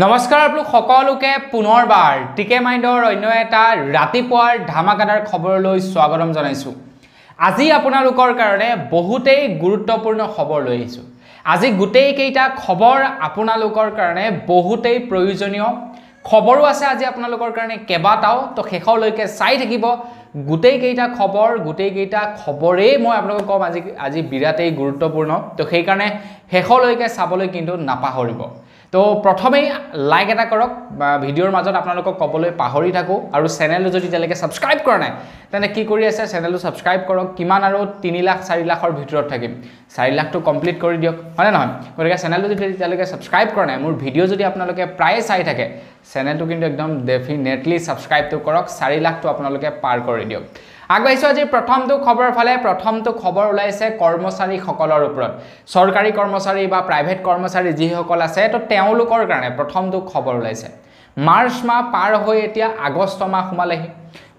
নমস্কাৰ আপোনালোক সকলোকে পুনৰবাৰ টিকে মাইণ্ডৰ অন্য এটা ৰাতিপুৱাৰ ধামাকাদাৰ খবৰলৈ স্বাগতম জনাইছো। আজি আপোনালোকৰ কাৰণে বহুতেই গুৰুত্বপূৰ্ণ খবৰ লৈ আহিছো। আজি গোটেই কেইটা খবৰ আপোনালোকৰ কাৰণে বহুতেই প্ৰয়োজনীয় খবৰো আছে। আজি আপোনালোকৰ কাৰণে কেবাটাও তো শেষলৈকে চাই থাকিব। গোটেই কেইটা খবৰেই মই আপোনালোকক কম আজি বিৰাটেই গুৰুত্বপূৰ্ণ। তো সেই কাৰণে শেষলৈকে চাবলৈ কিন্তু নাপাহৰিব। তো প্ৰথমেই লাইক এটা কৰক, ভিডিঅ'ৰ মাজত আপোনালোকক ক'বলৈ পাহৰি থাকোঁ। আৰু চেনেলটো যদি এতিয়ালৈকে ছাবস্ক্ৰাইব কৰা নাই তেন্তে কি কৰি আছে, চেনেলটো ছাবস্ক্ৰাইব কৰক। কিমান আৰু 3 লাখ 4 লাখৰ ভিতৰত থাকিম, 4 লাখটো কমপ্লিট কৰি দিয়ক, হয়নে নহয়? গতিকে চেনেলটো যদি এতিয়ালৈকে ছাবস্ক্ৰাইব কৰা নাই, মোৰ ভিডিঅ' যদি আপোনালোকে প্ৰায়ে চাই থাকে, চেনেলটো কিন্তু একদম ডেফিনেটলি ছাবস্ক্ৰাইবটো কৰক। 4 লাখটো আপোনালোকে পাৰ কৰি দিয়ক। আগবাঢ়িছোঁ আজি প্ৰথমটো খবৰৰ ফালে। প্ৰথমটো খবৰ ওলাইছে কৰ্মচাৰীসকলৰ ওপৰত। চৰকাৰী কৰ্মচাৰী বা প্ৰাইভেট কৰ্মচাৰী যিসকল আছে, তো তেওঁলোকৰ কাৰণে প্ৰথমটো খবৰ ওলাইছে। মাৰ্চ মাহ পাৰ হৈ এতিয়া আগষ্ট মাহ সোমালেহি।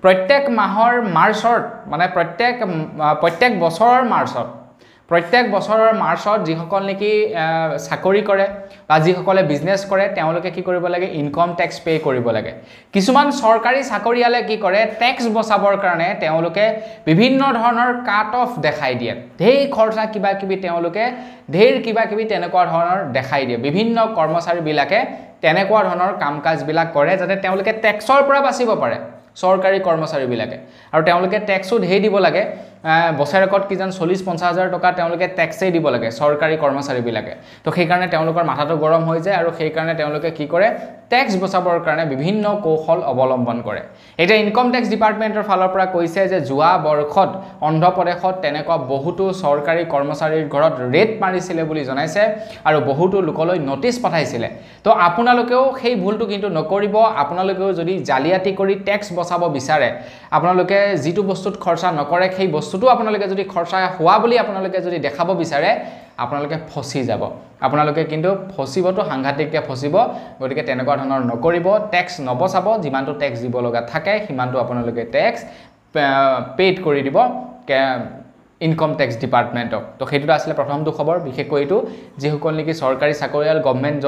প্ৰত্যেক মাহৰ মাৰ্চত মানে প্ৰত্যেক বছৰৰ মাৰ্চত যিসকল নেকি চাকৰি কৰে বা যিসকলে বিজনেছ কৰে, তেওঁলোকে কি কৰিব লাগে, ইনকম টেক্স পে' কৰিব লাগে। কিছুমান চৰকাৰী চাকৰিয়ালে কি কৰে, টেক্স বচাবৰ কাৰণে তেওঁলোকে বিভিন্ন ধৰণৰ কাট অফ দেখাই দিয়ে। ঢেৰ খৰচা কিবাকিবি তেনেকুৱা ধৰণৰ দেখাই দিয়ে। বিভিন্ন কৰ্মচাৰীবিলাকে তেনেকুৱা ধৰণৰ কাম কাজবিলাক কৰে যাতে তেওঁলোকে টেক্সৰ পৰা বাচিব পাৰে, চৰকাৰী কৰ্মচাৰীবিলাকে। আৰু তেওঁলোকে টেক্সো ঢেৰ দিব লাগে। বছৰেকত কিজান 40-50 হাজাৰ টকা তেওঁলোকে টেক্সেই দিব লাগে চৰকাৰী কৰ্মচাৰীবিলাকে। তো সেইকাৰণে তেওঁলোকৰ মাথাটো গৰম হৈ যায় আৰু সেইকাৰণে তেওঁলোকে কি কৰে, টেক্স বচাবৰ কাৰণে বিভিন্ন কৌশল অৱলম্বন কৰে। এতিয়া ইনকম টেক্স ডিপাৰ্টমেণ্টৰ ফালৰ পৰা কৈছে যে যোৱা বৰ্ষত অন্ধ্ৰপ্ৰদেশত তেনেকুৱা বহুতো চৰকাৰী কৰ্মচাৰীৰ ঘৰত ৰেড মাৰিছিলে বুলি জনাইছে আৰু বহুতো লোকলৈ নটিচ পঠাইছিলে। তো আপোনালোকেও সেই ভুলটো কিন্তু নকৰিব। আপোনালোকেও যদি জালিয়াতি কৰি টেক্স বচাব বিচাৰে, আপোনালোকে যিটো বস্তুত খৰচা নকৰে সেই বস্তুটো আপোনালোকে যদি খৰচা হোৱা বুলি আপোনালোকে যদি দেখাব বিচাৰে, আপোনালোকে ফচি যাব। আপোনালোকে কিন্তু ফচিবতো সাংঘাতিককৈ ফচিব। গতিকে তেনেকুৱা ধৰণৰ নকৰিব। টেক্স নবচাব, যিমানটো টেক্স দিব লগা থাকে সিমানটো আপোনালোকে টেক্স পেইড কৰি দিব ইনকম টেক্স ডিপাৰ্টমেণ্টক। তো সেইটোতো আছিলে প্ৰথমটো খবৰ। বিশেষকৈ এইটো যিসকল নেকি চৰকাৰী চাকৰিয়াল, গভৰ্ণমেণ্ট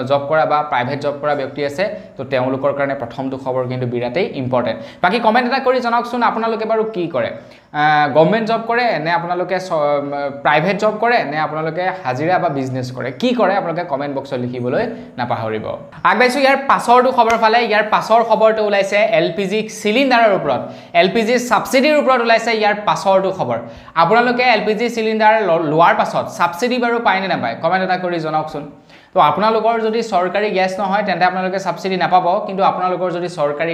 জব কৰা বা প্ৰাইভেট জব কৰা ব্যক্তি আছে, তো তেওঁলোকৰ কাৰণে প্ৰথমটো খবৰ কিন্তু বিৰাটেই ইম্পৰ্টেণ্ট। বাকী কমেণ্ট এটা কৰি জনাওকচোন, আপোনালোকে বাৰু কি কৰে? গভৰ্ণমেণ্ট জব কৰে নে আপোনালোকে প্ৰাইভেট জব কৰে নে আপোনালোকে হাজিৰা বা বিজনেছ কৰে? কি কৰে আপোনালোকে কমেণ্ট বক্সত লিখিবলৈ নাপাহৰিব। আগবাঢ়িছোঁ ইয়াৰ পাছৰটো খবৰ ফালে। ইয়াৰ পাছৰ খবৰটো ওলাইছে LPG চিলিণ্ডাৰৰ ওপৰত, LPG ছাবচিডিৰ ওপৰত ওলাইছে ইয়াৰ পাছৰটো খবৰ। আপোনালোকে LPG চিলিণ্ডাৰ লোৱাৰ পাছত ছাবচিডি বাৰু পায় নে নাপায়, কমেণ্ট এটা কৰি জনাওকচোন। তো আপোনালোকৰ যদি চৰকাৰী গেছ নহয় তেন্তে আপোনালোকে ছাবচিডি নাপাব। কিন্তু আপোনালোকৰ যদি চৰকাৰী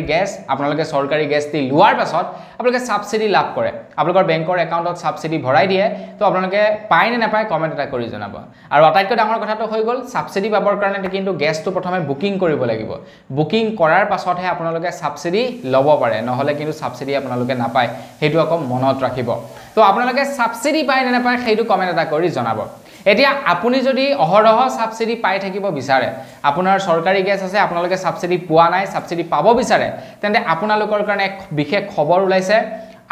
গেছ দি লোৱাৰ পাছত আপোনালোকে ছাবচিডি লাভ কৰে, আপোনালোকৰ বেংকৰ একাউণ্টত ছাবচিডি ভৰাই দিয়ে, তো আপোনালোকে পায় নে নাপায় কমেণ্ট এটা কৰি জনাব। আৰু আটাইতকৈ ডাঙৰ কথাটো হৈ গ'ল, ছাবচিডি পাবৰ কাৰণে কিন্তু গেছটো প্ৰথমে বুকিং কৰিব লাগিব। বুকিং কৰাৰ পাছতহে আপোনালোকে ছাবচিডি ল'ব পাৰে, নহ'লে কিন্তু ছাবচিডি আপোনালোকে নাপায়। সেইটো আকৌ মনত ৰাখিব। তো আপোনালোকে ছাবচিডি পায় নে নাপায় সেইটো কমেণ্ট এটা কৰি জনাব। এতিয়া আপুনি যদি অহৰহ ছাবচিডি পাই থাকিব বিচাৰে, আপোনাৰ চৰকাৰী গেছ আছে, আপোনালোকে ছাবচিডি পোৱা নাই, ছাবচিডি পাব বিচাৰে, তেন্তে আপোনালোকৰ কাৰণে এক বিশেষ খবৰ ওলাইছে।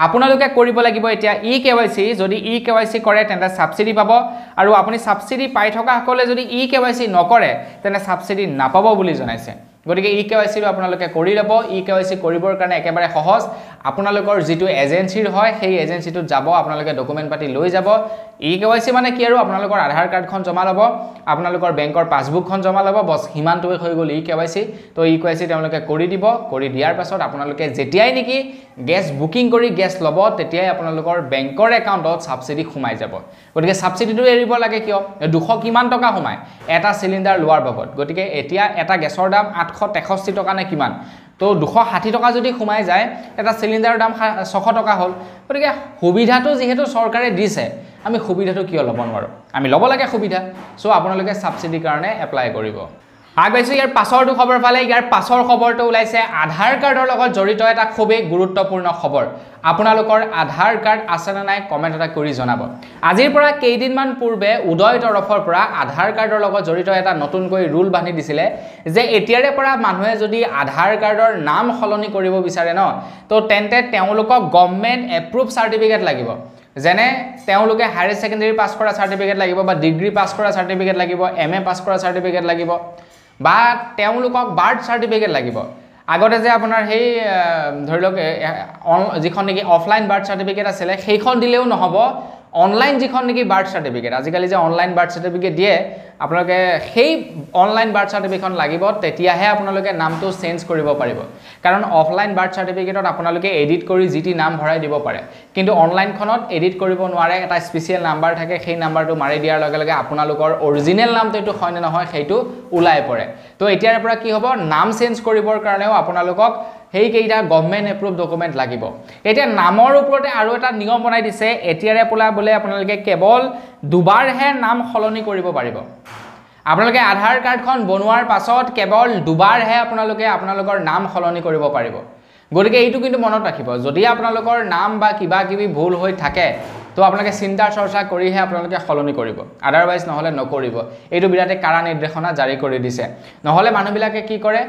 আপোনালোকে কৰিব লাগিব এতিয়া eKYC। যদি eKYC কৰে তেন্তে ছাবচিডি পাব। আৰু আপুনি ছাবচিডি পাই থকাসকলে যদি eKYC নকৰে তেন্তে ছাবচিডি নাপাব বুলি জনাইছে। গতিকে eKYCটো আপোনালোকে কৰি ল'ব। eKYC কৰিবৰ কাৰণে একেবাৰে সহজ। আপোনালোকৰ যিটো এজেঞ্চিৰ হয় সেই এজেঞ্চিটোত যাব, আপোনালোকে ডকুমেণ্ট পাতি লৈ যাব। eKYC মানে কি আৰু, আপোনালোকৰ আধাৰ কাৰ্ডখন জমা ল'ব, আপোনালোকৰ বেংকৰ পাছবুকখন জমা ল'ব, বছ সিমানটোৱে হৈ গ'ল eKYC। তো eKYC তেওঁলোকে কৰি দিব। কৰি দিয়াৰ পাছত আপোনালোকে যেতিয়াই নেকি গেছ বুকিং কৰি গেছ ল'ব, তেতিয়াই আপোনালোকৰ বেংকৰ একাউণ্টত ছাবচিডি সোমাই যাব। গতিকে ছাবচিডিটো এৰিব লাগে কিয়? 200 কিমান টকা সোমায় এটা চিলিণ্ডাৰ লোৱাৰ বাবদ। গতিকে এতিয়া এটা গেছৰ দাম 863 টকা নে কিমান, তো 260 টকা যদি সোমাই যায়, এটা চিলিণ্ডাৰৰ দাম 600 টকা হ'ল। গতিকে সুবিধাটো যিহেতু চৰকাৰে দিছে, আমি সুবিধাটো কিয় ল'ব নোৱাৰোঁ? আমি ল'ব লাগে সুবিধা। চ' আপোনালোকে ছাবচিডিৰ কাৰণে এপ্লাই কৰিব। আগবাঢ়িছোঁ ইয়াৰ পাছৰটো খবৰ ফালে। ইয়াৰ পাছৰ খবৰটো ওলাইছে আধাৰ কাৰ্ডৰ লগত জড়িত এটা খুবেই গুৰুত্বপূৰ্ণ খবৰ। আপোনালোকৰ আধাৰ কাৰ্ড আছেনে নাই কমেণ্ট এটা কৰি জনাব। আজিৰ পৰা কেইদিনমান পূৰ্বে উদয় তৰফৰ পৰা আধাৰ কাৰ্ডৰ লগত জড়িত এটা নতুনকৈ ৰুল বান্ধি দিছিলে যে এতিয়াৰে পৰা মানুহে যদি আধাৰ কাৰ্ডৰ নাম সলনি কৰিব বিচাৰে ন, তো তেন্তে তেওঁলোকক গভৰ্ণমেণ্ট এপ্ৰুভ চাৰ্টিফিকেট লাগিব। যেনে তেওঁলোকে হায়াৰ ছেকেণ্ডাৰী পাছ কৰা চাৰ্টিফিকেট লাগিব বা ডিগ্ৰী পাছ কৰা চাৰ্টিফিকেট লাগিব, MA পাছ কৰা চাৰ্টিফিকেট লাগিব। বা তেওঁলোকক বাৰ্থ চাৰ্টিফিকেট লাগিব আগতে যে আপোনাৰ সেই ধৰি লওক যিখন নেকি অফলাইন বাৰ্থ চাৰ্টিফিকেট আছিলে সেইখন দিলেও নহ'ব অনলাইন যিখন নেকি বাৰ্থ চাৰ্টিফিকেট আজিকালি যে অনলাইন বাৰ্থ চাৰ্টিফিকেট দিয়ে আপোনালোকে সেই অনলাইন বাৰ্থ চাৰ্টিফিকেটখন লাগিব তেতিয়াহে আপোনালোকে নামটো চেঞ্জ কৰিব পাৰিব কাৰণ অফলাইন বাৰ্থ চাৰ্টিফিকেটত আপোনালোকে এডিট কৰি যিটি নাম ভৰাই দিব পাৰে কিন্তু অনলাইনখনত এডিট কৰিব নোৱাৰে এটা স্পেচিয়েল নাম্বাৰ থাকে সেই নাম্বাৰটো মাৰি দিয়াৰ লগে লগে আপোনালোকৰ অৰিজিনেল নামটো এইটো হয় নে নহয় সেইটো ওলাই পৰে তো এতিয়াৰ পৰা কি হ'ব নাম চেঞ্জ কৰিবৰ কাৰণেও আপোনালোকক সেইকেইটা গভৰ্ণমেণ্ট এপ্ৰুভ ডকুমেণ্ট লাগিব এতিয়া নামৰ ওপৰতে আৰু এটা নিয়ম বনাই দিছে এতিয়াৰে পৰা বোলে আপোনালোকে কেৱল দুবাৰহে নাম সলনি কৰিব পাৰিব আপোনালোকে আধাৰ কাৰ্ডখন বনোৱাৰ পাছত কেৱল দুবাৰহে আপোনালোকে আপোনালোকৰ নাম সলনি কৰিব পাৰিব গতিকে এইটো কিন্তু মনত ৰাখিব যদি আপোনালোকৰ নাম বা কিবা কিবি ভুল হৈ থাকে তো আপোনালোকে চিন্তা চৰ্চা কৰিহে আপোনালোকে সলনি কৰিব আদাৰৱাইজ নহ'লে নকৰিব এইটো বিৰাটে কাৰা নিৰ্দেশনা জাৰি কৰি দিছে নহ'লে মানুহবিলাকে কি কৰে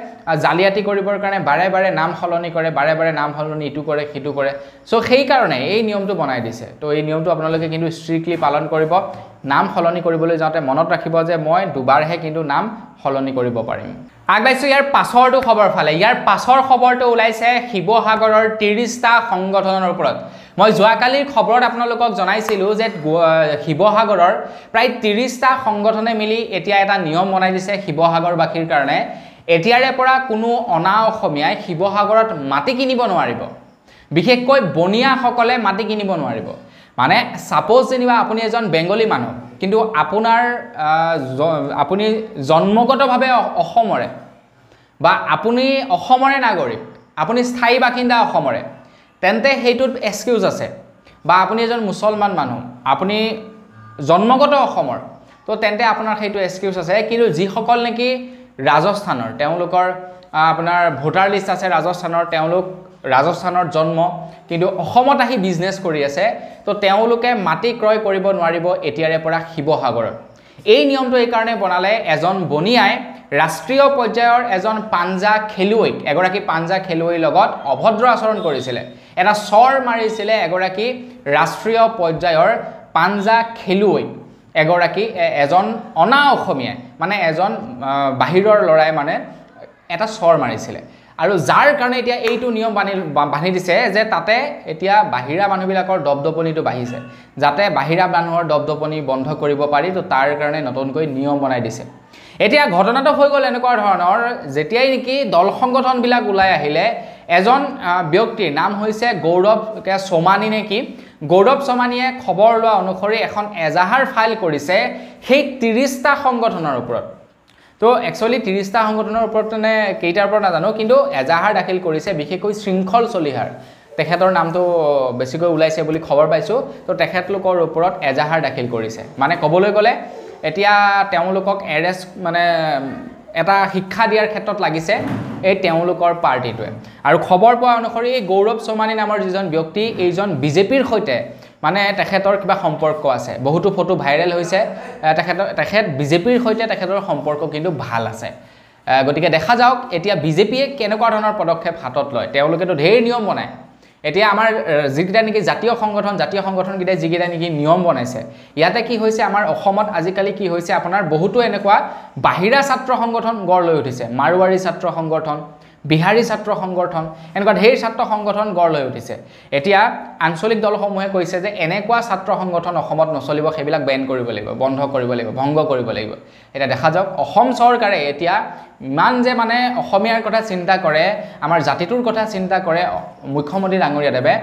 জালিয়াতি কৰিবৰ কাৰণে বাৰে বাৰে নাম সলনি কৰে বাৰে বাৰে নাম সলনি ইটো কৰে সিটো কৰে চ' সেইকাৰণে এই নিয়মটো বনাই দিছে তো এই নিয়মটো আপোনালোকে কিন্তু ষ্ট্ৰিক্টলি পালন কৰিব নাম সলনি কৰিবলৈ যাওঁতে মনত ৰাখিব যে মই দুবাৰহে কিন্তু নাম সলনি কৰিব পাৰিম আগবাইছোঁ ইয়াৰ পাছৰটো খবৰ ফালে ইয়াৰ পাছৰ খবৰটো ওলাইছে শিৱসাগৰৰ 30টা সংগঠনৰ ওপৰত মই যোৱাকালিৰ খবৰত আপোনালোকক জনাইছিলোঁ যে শিৱসাগৰৰ প্ৰায় 30টা সংগঠনে মিলি এতিয়া এটা নিয়ম বনাই দিছে শিৱসাগৰবাসীৰ কাৰণে এতিয়াৰে পৰা কোনো অনা অসমীয়াই শিৱসাগৰত মাটি কিনিব নোৱাৰিব বিশেষকৈ বনিয়াসকলে মাটি কিনিব নোৱাৰিব মানে সাপোজ যেনিবা আপুনি এজন বেংগলী মানুহ কিন্তু আপোনাৰ আপুনি জন্মগতভাৱে অসমৰে বা আপুনি অসমৰে নাগৰিক আপুনি স্থায়ী বাসিন্দা অসমৰে তেন্তে সেইটোত এক্সকিউজ আছে বা আপুনি এজন মুছলমান মানুহ আপুনি জন্মগত অসমৰ তো তেন্তে আপোনাৰ সেইটো এক্সকিউজ আছে কিন্তু যিসকল নেকি ৰাজস্থানৰ তেওঁলোকৰ আপোনাৰ ভোটাৰ লিষ্ট আছে ৰাজস্থানৰ তেওঁলোক ৰাজস্থানৰ জন্ম কিন্তু অসমত আহি বিজনেছ কৰি আছে তো তেওঁলোকে মাটি ক্ৰয় কৰিব নোৱাৰিব এতিয়াৰে পৰা শিৱসাগৰত এই নিয়মটো এই কাৰণে বনালে এজন বনিয়াই ৰাষ্ট্ৰীয় পৰ্যায়ৰ এজন পাঞ্জা খেলুৱৈক এগৰাকী পাঞ্জা খেলুৱৈৰ লগত অভদ্ৰ আচৰণ কৰিছিলে এটা চৰ মাৰিছিলে এগৰাকী ৰাষ্ট্ৰীয় পৰ্যায়ৰ পাঞ্জা খেলুৱৈ এগৰাকী এজন অনা অসমীয়া মানে এজন বাহিৰৰ লৰাই মানে এটা চৰ মাৰিছিলে আৰু যাৰ কাৰণে এতিয়া এইটো নিয়ম বান্ধি দিছে যে তাতে এতিয়া বাহিৰা মানুহবিলাকৰ দপদপনিটো বাঢ়িছে যাতে বাহিৰা মানুহৰ দপদপনি বন্ধ কৰিব পাৰি তো তাৰ কাৰণে নতুনকৈ নিয়ম বনাই দিছে এতিয়া ঘটনাটো হৈ গ'ল এনেকুৱা ধৰণৰ যেতিয়াই নেকি দল সংগঠনবিলাক ওলাই আহিলে এজন ব্যক্তিৰ নাম হৈছে গৌৰৱ সোমানী নে কি গৌৰৱ সোমানীয়ে খবৰ লোৱা অনুসৰি এখন এজাহাৰ ফাইল কৰিছে সেই 30টা সংগঠনৰ ওপৰত তো একচুয়ালি 30টা সংগঠনৰ ওপৰত মানে কেইটাৰ ওপৰত নাজানো কিন্তু এজাহাৰ দাখিল কৰিছে বিশেষকৈ শৃংখল চলিহাৰ তেখেতৰ নামটো বেছিকৈ ওলাইছে বুলি খবৰ পাইছো তো তেখেতলোকৰ ওপৰত এজাহাৰ দাখিল কৰিছে মানে ক'বলৈ গ'লে এতিয়া তেওঁলোকক এৰেষ্ট মানে এটা শিক্ষা দিয়াৰ ক্ষেত্ৰত লাগিছে এই তেওঁলোকৰ পাৰ্টিটোৱে আৰু খবৰ পোৱা অনুসৰি এই গৌৰৱ সোমানী নামৰ যিজন ব্যক্তি এইজন বিজেপিৰ সৈতে মানে তেখেতৰ কিবা সম্পৰ্ক আছে বহুতো ফটো ভাইৰেল হৈছে তেখেত বিজেপিৰ সৈতে তেখেতৰ সম্পৰ্ক কিন্তু ভাল আছে গতিকে দেখা যাওক এতিয়া বিজেপিয়ে কেনেকুৱা ধৰণৰ পদক্ষেপ হাতত লয় তেওঁলোকেতো ঢেৰ নিয়ম বনায় এতিয়া আমাৰ যিকেইটা নেকি জাতীয় সংগঠনকেইটাই যিকেইটা নেকি নিয়ম বনাইছে ইয়াতে কি হৈছে আমাৰ অসমত আজিকালি কি হৈছে আপোনাৰ বহুতো এনেকুৱা বাহিৰা ছাত্ৰ সংগঠন গঢ় লৈ উঠিছে মাৰোৱাৰী ছাত্ৰ সংগঠন বিহাৰী ছাত্ৰ সংগঠন এনেকুৱা ঢেৰ ছাত্ৰ সংগঠন গঢ় লৈ উঠিছে এতিয়া আঞ্চলিক দলসমূহে কৈছে যে এনেকুৱা ছাত্ৰ সংগঠন অসমত নচলিব সেইবিলাক বেন কৰিব লাগিব বন্ধ কৰিব লাগিব ভংগ কৰিব লাগিব এটা দেখা যাওক অসম চৰকাৰে এতিয়া ইমান যে মানে অসমীয়াৰ কথা চিন্তা কৰে আমাৰ জাতিটোৰ কথা চিন্তা কৰে মুখ্যমন্ত্ৰী ডাঙৰীয়া দেৱে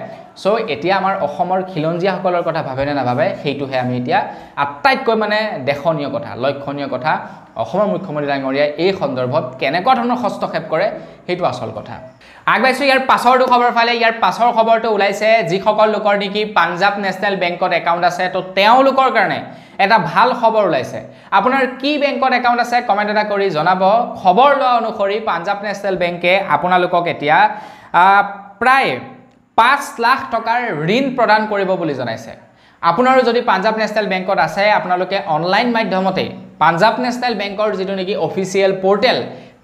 সো এতিয়া আমাৰ অসমৰ খিলঞ্জীয়াসকলৰ কথা ভাবে নে নাভাবে সেইটোহে আমি এতিয়া আটাইতকৈ মানে দেখনীয় কথা লক্ষণীয় কথা অসমৰ মুখ্যমন্ত্ৰী ডাঙৰীয়াই এই সন্দৰ্ভত কেনেকুৱা ধৰণৰ হস্তক্ষেপ কৰে সেইটো আচল কথা আগবাইছো ইয়াৰ পাছৰটো খবৰ ফালে ইয়াৰ পাছৰ খবৰটো ওলাইছে যিসকল লোকৰ নেকি পাঞ্জাব নেশ্যনেল বেংকত একাউণ্ট আছে তো তেওঁলোকৰ কাৰণে এটা ভাল খবৰ ওলাইছে আপোনাৰ কি বেংকত একাউণ্ট আছে কমেন্ট এটা কৰি জনাব খবৰ লোৱা অনুসৰি পাঞ্জাব নেশ্যনেল বেংকে আপোনালোকক এতিয়া প্ৰায় 5 লাখ টকাৰ ঋণ প্ৰদান কৰিব বুলি জনাইছে আপোনাৰো যদি পাঞ্জাব নেশ্যনেল বেংকত আছে আপোনালোকে অনলাইন মাধ্যমতে পাঞ্জাব নেশ্যনেল বেংকৰ যিটো নেকি অফিচিয়েল পোৰ্টেল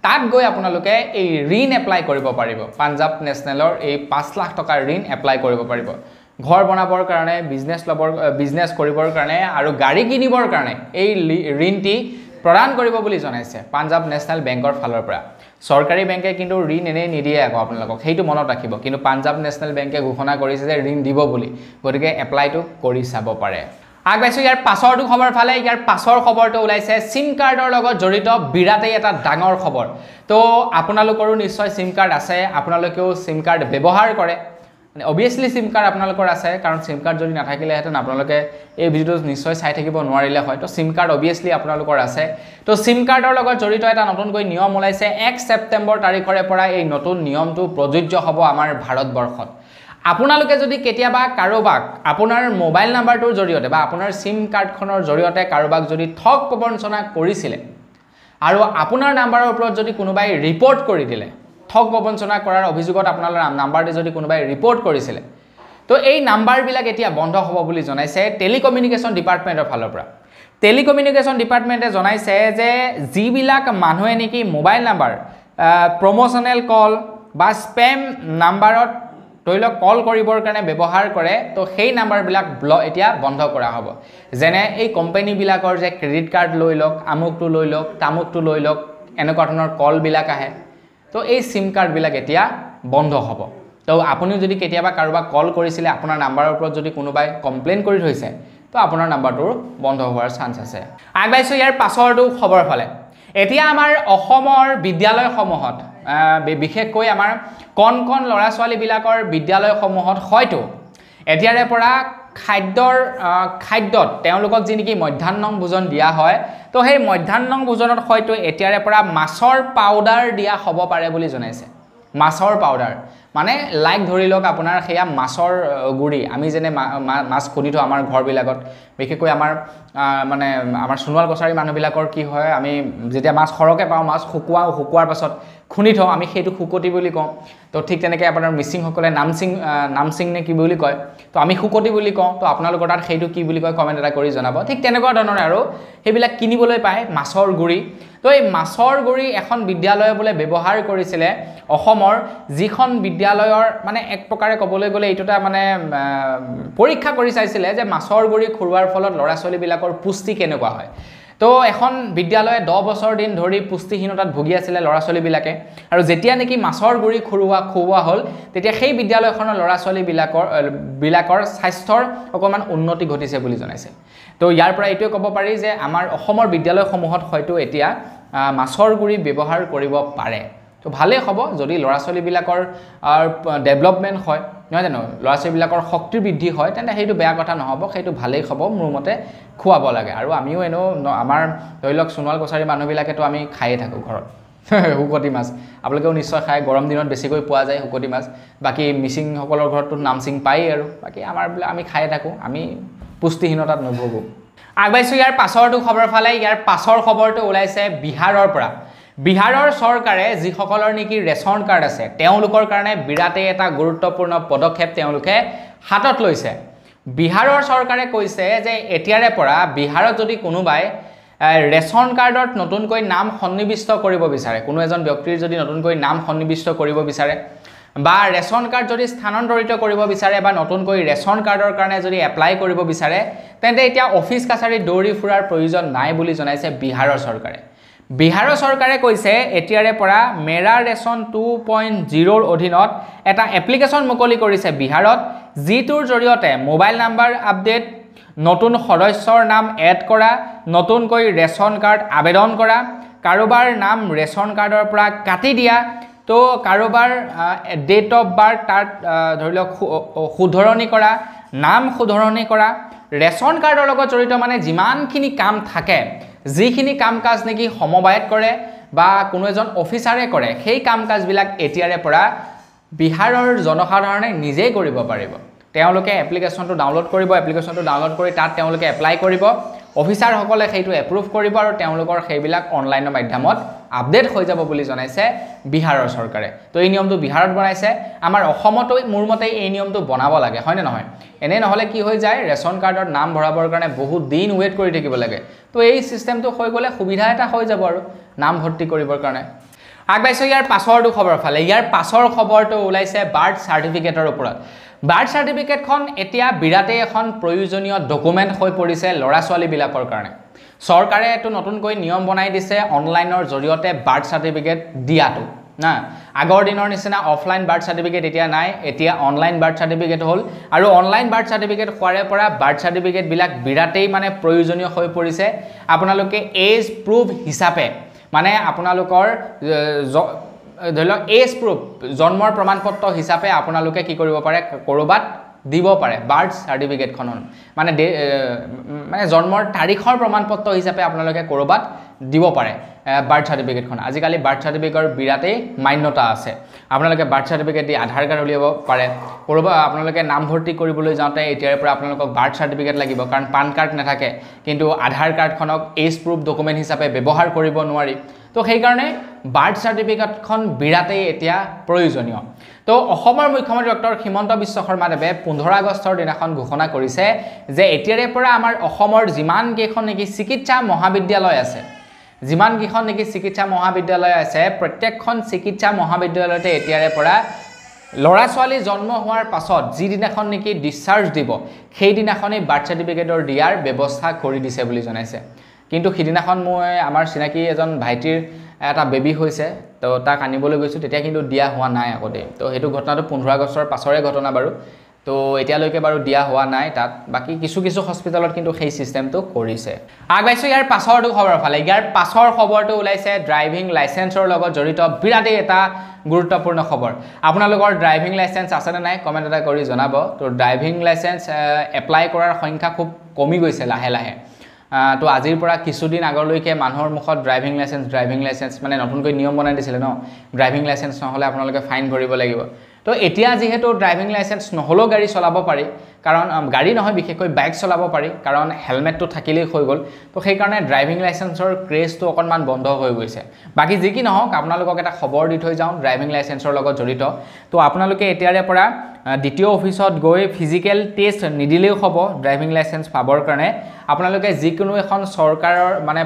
তাত গৈ আপোনালোকে এই ঋণ এপ্লাই কৰিব পাৰিব পাঞ্জাব নেশ্যনেলৰ এই 5 লাখ টকাৰ ঋণ এপ্লাই কৰিব পাৰিব ঘৰ বনাবৰ কাৰণে বিজনেছ কৰিবৰ কাৰণে আৰু গাড়ী কিনিবৰ কাৰণে এই ঋণটি প্ৰদান কৰিব বুলি জনাইছে পাঞ্জাৱ নেশ্যনেল বেংকৰ ফালৰ পৰা চৰকাৰী বেংকে কিন্তু ঋণ এনেই নিদিয়ে আকৌ আপোনালোকক সেইটো মনত ৰাখিব কিন্তু পাঞ্জাৱ নেশ্যনেল বেংকে ঘোষণা কৰিছে যে ঋণ দিব বুলি গতিকে এপ্লাইটো কৰি চাব পাৰে আগবাইছো ইয়াৰ পাছৰটো খবৰ ফালে ইয়াৰ পাছৰ খবৰটো ওলাইছে সিম কাৰ্ডৰ লগত জড়িত বিৰাটেই এটা ডাঙৰ খবৰ তো আপোনালোকৰো নিশ্চয় সিম কাৰ্ড আছে আপোনালোকেও সিম কাৰ্ড ব্যৱহাৰ কৰে obviously সিম কাৰ্ড আপোনালোকৰ আছে কাৰণ সিম কাৰ্ড যদি নাথাকিলে হেতেন আপোনালোকে এই ভিডিওটো নিশ্চয় চাই থাকিব নোৱাৰিলে হয় তো সিম কাৰ্ড obviously আপোনালোকৰ আছে তো সিম কাৰ্ডৰ লগত জড়িত এটা নতুনকৈ নিয়ম ওলাইছে 1 ছেপ্টেম্বৰ তাৰিখৰে পৰা এই নতুন নিয়মটো প্ৰযোজ্য হ'ব আমাৰ ভাৰতবৰ্ষত আপোনালোকে যদি কেতিয়াবা কাৰোবাক আপোনাৰ মোবাইল নাম্বাৰটোৰ জৰিয়তে বা আপোনাৰ সিম কাৰ্ডখনৰ জৰিয়তে কাৰোবাক যদি ঠগ প্ৰবঞ্চনা কৰিছিলে আৰু আপোনাৰ নাম্বাৰৰ ওপৰত যদি কোনোবাই ৰিপৰ্ট কৰি দিলে ঠগ প্ৰবঞ্চনা কৰাৰ অভিযোগত আপোনাৰ নাম্বাৰটো যদি কোনোবাই ৰিপৰ্ট কৰিছিলে তো এই নাম্বাৰবিলাক এতিয়া বন্ধ হ'ব বুলি জনাইছে টেলিকমিউনিকেশ্যন ডিপাৰ্টমেণ্টৰ ফালৰ পৰা টেলিকমিউনিকেশ্যন ডিপাৰ্টমেণ্টে জনাইছে যে যিবিলাক মানুহে নেকি মোবাইল নাম্বাৰ প্ৰমোশনেল কল বা স্পেম নাম্বাৰত ধৰি লওক কল কৰিবৰ কাৰণে ব্যৱহাৰ কৰে তো সেই নাম্বাৰবিলাক এতিয়া বন্ধ কৰা হ'ব যেনে এই কোম্পানীবিলাকৰ যে ক্ৰেডিট কাৰ্ড লৈ লওক আমুকটো লৈ লওক তামুকটো লৈ লওক এনেকুৱা ধৰণৰ কলবিলাক আহে তো এই সিম কাৰ্ডবিলাক এতিয়া বন্ধ হ'ব তো আপুনি যদি কেতিয়াবা কাৰোবাক কল কৰিছিলে আপোনাৰ নাম্বাৰৰ ওপৰত যদি কোনোবাই কমপ্লেইন কৰি থৈছে তো আপোনাৰ নাম্বাৰটো বন্ধ হোৱাৰ চান্স আছে আগবাইছো ইয়াৰ পাছৰটো খবৰ ফালে এতিয়া আমাৰ অসমৰ বিদ্যালয়সমূহত বিশেষকৈ আমাৰ কণ ল'ৰা ছোৱালীবিলাকৰ বিদ্যালয়সমূহত হয়তো এতিয়াৰে পৰা খাদ্যত তেওঁলোকক যি নেকি মধ্যাহ্ন ভোজন দিয়া হয় তো সেই মধ্যাহ্ন ভোজনত হয়তো এতিয়াৰে পৰা মাছৰ পাউডাৰ দিয়া হ'ব পাৰে বুলি জনাইছে মাছৰ পাউডাৰ মানে লাইক ধৰি লওক আপোনাৰ সেয়া মাছৰ গুড়ি আমি যেনে মাছ খুনি থওঁ আমাৰ ঘৰবিলাকত বিশেষকৈ আমাৰ মানে আমাৰ সোণোৱাল কছাৰী মানুহবিলাকৰ কি হয় আমি যেতিয়া মাছ সৰহকৈ পাওঁ মাছ শুকুৱাৰ পাছত খুনি থওঁ আমি সেইটো শুকতি বুলি কওঁ তো ঠিক তেনেকৈ আপোনাৰ মিচিংসকলে নামচিং নে কি বুলি কয় তো আমি শুকতি বুলি কওঁ তো আপোনালোকৰ তাত সেইটো কি বুলি কয় কমেণ্ট এটা কৰি জনাব ঠিক তেনেকুৱা ধৰণৰ আৰু সেইবিলাক কিনিবলৈ পায় মাছৰ গুড়ি তো এই মাছৰ গুড়ি এখন বিদ্যালয়ে বোলে ব্যৱহাৰ কৰিছিলে অসমৰ যিখন বিদ্যালয়ৰ মানে এক প্ৰকাৰে ক'বলৈ গ'লে এইটোটা মানে পৰীক্ষা কৰি চাইছিলে যে মাছৰ গুড়ি খুওৱাৰ ফলত ল'ৰা ছোৱালীবিলাকৰ পুষ্টি কেনেকুৱা হয় তো এখন বিদ্যালয়ে 10 বছৰ দিন ধৰি পুষ্টিহীনতাত ভুগি আছিলে ল'ৰা ছোৱালীবিলাকে আৰু যেতিয়া নেকি মাছৰ গুড়ি খুওৱা হ'ল তেতিয়া সেই বিদ্যালয়খনৰ ল'ৰা ছোৱালীবিলাকৰ স্বাস্থ্যৰ অকণমান উন্নতি ঘটিছে বুলি জনাইছে তো ইয়াৰ পৰা এইটোৱে ক'ব পাৰি যে আমাৰ অসমৰ বিদ্যালয়সমূহত হয়তো এতিয়া মাছৰ গুড়ি ব্যৱহাৰ কৰিব পাৰে তো ভালেই হ'ব যদি ল'ৰা ছোৱালীবিলাকৰ ডেভেলপমেণ্ট হয় নহয় জানো ল'ৰা ছোৱালীবিলাকৰ শক্তিৰ বৃদ্ধি হয় তেন্তে সেইটো বেয়া কথা নহ'ব সেইটো ভালেই হ'ব মোৰ মতে খুৱাব লাগে আৰু আমিও এনেও আমাৰ ধৰি লওক সোণোৱাল কছাৰী মানুহবিলাকেতো আমি খায়ে থাকোঁ ঘৰত শুকতি মাছ আপোনালোকেও নিশ্চয় খায় গৰম দিনত বেছিকৈ পোৱা যায় শুকতি মাছ বাকী মিচিংসকলৰ ঘৰততো নামচিং পায়েই আৰু বাকী আমাৰবিলাক আমি খায়ে থাকোঁ আমি পুষ্টিহীনতাত নুভুগোঁ আগবাইছো ইয়াৰ পাছৰটো খবৰ ফালে ইয়াৰ পাছৰ খবৰটো ওলাইছে বিহাৰৰ পৰা বিহাৰৰ চৰকাৰে যিসকলৰ নেকি ৰেচন কাৰ্ড আছে তেওঁলোকৰ কাৰণে বিৰাটেই এটা গুৰুত্বপূৰ্ণ পদক্ষেপ তেওঁলোকে হাতত লৈছে বিহাৰৰ চৰকাৰে কৈছে যে এতিয়াৰে পৰা বিহাৰত যদি কোনোবাই ৰেচন কাৰ্ডত নতুনকৈ নাম সন্নিবিষ্ট কৰিব বিচাৰে কোনো এজন ব্যক্তিৰ যদি নতুনকৈ নাম সন্নিবিষ্ট কৰিব বিচাৰে বা ৰেচন কাৰ্ড যদি স্থানান্তৰিত কৰিব বিচাৰে বা নতুনকৈ ৰেচন কাৰ্ডৰ কাৰণে যদি এপ্লাই কৰিব বিচাৰে তেন্তে এতিয়া অফিচ কাছাৰী দৌৰি ফুৰাৰ প্ৰয়োজন নাই বুলি জনাইছে বিহাৰৰ চৰকাৰে বিহাৰৰ চৰকাৰে কৈছে এতিয়াৰে পৰা মেৰা ৰেচন 2.0ৰ অধীনত এটা এপ্লিকেশ্যন মুকলি কৰিছে বিহাৰত যিটোৰ জৰিয়তে মোবাইল নাম্বাৰ আপডেট নতুন সদস্যৰ নাম এড কৰা নতুনকৈ ৰেচন কাৰ্ড আবেদন কৰা কাৰোবাৰ নাম ৰেচন কাৰ্ডৰ পৰা কাটি দিয়া তো কাৰোবাৰ ডেট অফ বাৰ্থ তাত ধৰি লওক শুধৰণি কৰা নাম শুধৰণি কৰা ৰেচন কাৰ্ডৰ লগত জড়িত মানে যিমানখিনি কাম থাকে যিখিনি কাম কাজ নেকি সমবায়ত কৰে বা কোনো এজন অফিচাৰে কৰে সেই কাম কাজবিলাক এতিয়াৰে পৰা বিহাৰৰ জনসাধাৰণে নিজেই কৰিব পাৰিব তেওঁলোকে এপ্লিকেশ্যনটো ডাউনলোড কৰিব এপ্লিকেশ্যনটো ডাউনলোড কৰি তাত তেওঁলোকে এপ্লাই কৰিব অফিচাৰসকলে সেইটো এপ্ৰুভ কৰিব আৰু তেওঁলোকৰ সেইবিলাক অনলাইনৰ মাধ্যমত আপডেট হৈ যাব বুলি জনাইছে বিহাৰৰ চৰকাৰে তো এই নিয়মটো বিহাৰত বনাইছে আমাৰ অসমতো মোৰ মতে এই নিয়মটো বনাব লাগে হয়নে নহয় এনে নহ'লে কি হৈ যায় ৰেচন কাৰ্ডৰ নাম ভৰাবৰ কাৰণে বহুত দিন ৱেইট কৰি থাকিব লাগে তো এই সিস্টেমটো হৈ গ'লে সুবিধা এটা হৈ যাব আৰু নাম ভৰ্তি কৰিবৰ কাৰণে আগবাইছো ইয়াৰ পাছৰটো খবৰ ফালে ইয়াৰ পাছৰ খবৰটো ওলাইছে বাৰ্থ চাৰ্টিফিকেটৰ ওপৰত বাৰ্থ চাৰ্টিফিকেটখন এতিয়া বিৰাটেই এখন প্ৰয়োজনীয় ডকুমেণ্ট হৈ পৰিছে ল'ৰা ছোৱালীবিলাকৰ কাৰণে চৰকাৰে এটো নতুনকৈ নিয়ম বনাই দিছে অনলাইনৰ জৰিয়তে বাৰ্থ চাৰ্টিফিকেট দিয়াটো না আগৰ দিনৰ নিচিনা অফলাইন বাৰ্থ চাৰ্টিফিকেট এতিয়া নাই এতিয়া অনলাইন বাৰ্থ চাৰ্টিফিকেট হ'ল আৰু অনলাইন বাৰ্থ চাৰ্টিফিকেট হোৱাৰে পৰা বাৰ্থ চাৰ্টিফিকেট বিলাক বিৰাটেই মানে প্ৰয়োজনীয় হৈ পৰিছে আপোনালোকে এজ প্ৰুফ হিচাপে মানে আপোনালোকৰ ধৰি লওক এজ প্ৰুফ জন্মৰ প্ৰমাণপত্ৰ হিচাপে আপোনালোকে কি কৰিব পাৰে কৰবাত দিব পাৰে বাৰ্থ চাৰ্টিফিকেটখন মানে মানে জন্মৰ তাৰিখৰ প্ৰমাণপত্ৰ হিচাপে আপোনালোকে কৰবাত দিব পাৰে বাৰ্থ চাৰ্টিফিকেটখন আজিকালি বাৰ্থ চাৰ্টিফিকেটৰ বিৰাটেই মান্যতা আছে আপোনালোকে বাৰ্থ চাৰ্টিফিকেট দি আধাৰ কাৰ্ড উলিয়াব পাৰে কৰবা আপোনালোকে নাম ভৰ্তি কৰিবলৈ যাওঁতে এতিয়াৰ পৰা আপোনালোকক বাৰ্থ চাৰ্টিফিকেট লাগিব কাৰণ পান কাৰ্ড নাথাকে কিন্তু আধাৰ কাৰ্ডখনক এজ প্ৰুফ ডকুমেণ্ট হিচাপে ব্যৱহাৰ কৰিব নোৱাৰি তো সেই কাৰণে বাৰ্থ চাৰ্টিফিকেটখন বিৰাটেই এতিয়া প্ৰয়োজনীয় তো অসমৰ মুখ্যমন্ত্ৰী ডক্টৰ হিমন্ত বিশ্ব শৰ্মাদেৱে 15 আগষ্টৰ দিনাখন ঘোষণা কৰিছে যে এতিয়াৰে পৰা আমাৰ অসমৰ যিমান কেইখন নেকি চিকিৎসা মহাবিদ্যালয় আছে যিমান কেইখন নেকি চিকিৎসা মহাবিদ্যালয় আছে প্ৰত্যেকখন চিকিৎসা মহাবিদ্যালয়তে এতিয়াৰে পৰা ল'ৰা ছোৱালী জন্ম হোৱাৰ পাছত যিদিনাখন নেকি ডিসচাৰ্জ দিব সেই দিনাখনেই বাৰ্থ চাৰ্টিফিকেটৰ দিয়াৰ ব্যৱস্থা কৰি দিছে বুলি জনাইছে কিন্তু সিদিনাখন মই আমাৰ চিনাকি এজন ভাইটিৰ এটা বেবি হৈছে তো তাক আনিবলৈ গৈছো তেতিয়া কিন্তু দিয়া হোৱা নাই আগতে তো হেতু ঘটনাটো 15 আগষ্টৰ পাছৰে ঘটনা বাৰু তো এতিয়ালৈকে বাৰু দিয়া হোৱা নাই তাত বাকি কিছু কিছু হস্পিটালত কিন্তু সেই সিস্টেমটো কৰিছে আগবাইছো ইয়াৰ পাছৰটো খবৰ ফালে ইয়াৰ পাছৰ খবৰটো ওলাইছে ড্ৰাইভিং লাইসেন্সৰ লগত জড়িত বিৰাটে এটা গুৰুত্বপূৰ্ণ খবৰ আপোনালোকৰ ড্ৰাইভিং লাইসেন্স আছে নে নাই কমেন্ট এটা কৰি জনাব তো ড্ৰাইভিং লাইসেন্স এপ্লাই কৰাৰ সংখ্যা খুব কমি গৈছে লাহে লাহে তো আজিৰ পৰা কিছুদিন আগলৈকে মানুহৰ মুখত ড্ৰাইভিং লাইসেন্স মানে নতুনকৈ নিয়ম বনাই দিছিল ন ড্ৰাইভিং লাইসেন্স নহলে আপোনালোকে ফাইন ভৰিব লাগিব তো এতিয়া যেহেতু ড্ৰাইভিং লাইসেন্স নহলো গাড়ী চলাব পাৰি কাৰণ গাড়ী নহয় বিশেষকৈ বাইক চলাব পাৰি কাৰণ হেলমেটটো থাকিলেই হৈ গল তো সেই কাৰণে ড্ৰাইভিং লাইসেন্সৰ ক্ৰেজটো অকনমান বন্ধ হৈ গৈছে বাকি যি কি নহওক আপোনালোকক এটা খবৰ দি থৈ যাওঁ ড্ৰাইভিং লাইসেন্সৰ লগত জড়িত তো আপোনালোকে এতিয়াৰে পৰা দ্বিতীয় অফিসত গৈ ফিজিক্যাল টেষ্ট নিদিলেও হ'ব ড্ৰাইভিং লাইসেন্স পাবৰ কাৰণে আপোনালোকে যিকোনো এখন চৰকাৰৰ মানে